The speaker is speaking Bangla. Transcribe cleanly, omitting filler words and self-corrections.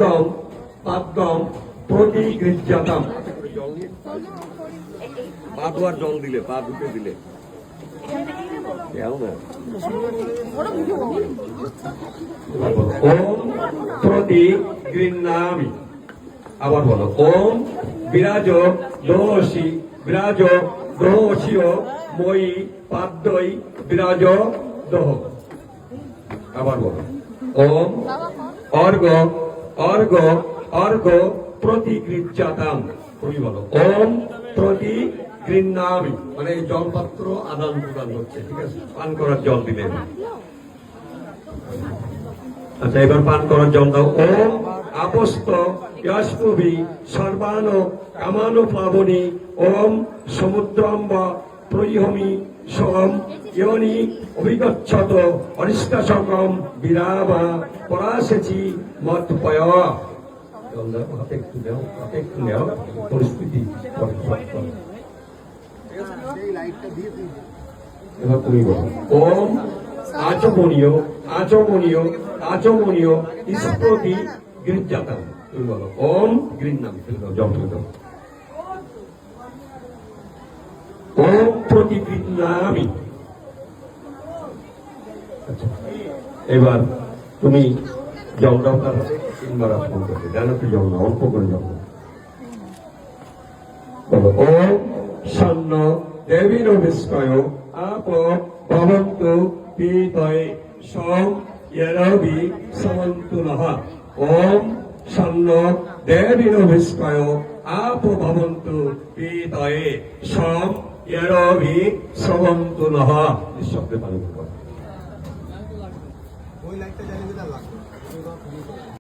পাদ্যম পাদ্যম প্রতিগৃহ্যতাম। পা ধোয়ার জল দিলে, পা ধুতে দিলে ওম প্রতিগৃহ্ণামি। আবার বলো, ওম বিরাজ দোষী বিরাজ দোষীয় মই পাদ্যই বিরাজ দহ। আবার বলো, ওম অর্ঘ অর্ঘ অর্ঘ প্রতিগৃহ্যতাম। তুমি বলো, ওম প্রতিগৃহ্ণামি, মানে এই জলপাত্র আদান প্রদান হচ্ছে, ঠিক আছে? পান করার জল দিলে। আচ্ছা, এবার পান করার জল দাও। ওম আপস্ত ইয়াস্পবি সর্বান কামানো প্লাবনী ওম সমুদ্রম্ব প্রইহমি সোম ইয়নি অভিগচ্ছত অরিষ্টাসকম বিরাবা পরাশেচি মৎপয়। হাতে একটু নেও, হাতে একটু নেও, পরিস্থিতি। এবার তুমি বলো, ওম আচমনীয় আচমনীয় আচমনীয় স্ফুটি গৃহ্যতাম। তুমি বলো, ওম গৃহ্ণাম। জল দাও। ওম প্রতিগৃহ্ণামি। আচ্ছা, এবার তুমি জল দাও, তার তিনবার আসন করবে। জানো তো জল না, অল্প করে জল দাও। বলো, ওম সন্ন দেবীর বিস্ময় আপ ভবন্তু পীতয়ে সম ইয়রবি সমন্তু নঃ। ওম সন্ন দেবীর বিস্ময় আপ ভবন্তু পীতয়ে সম ইয়রবি সমন্তু নঃ। নিঃশব্দে পালন করো।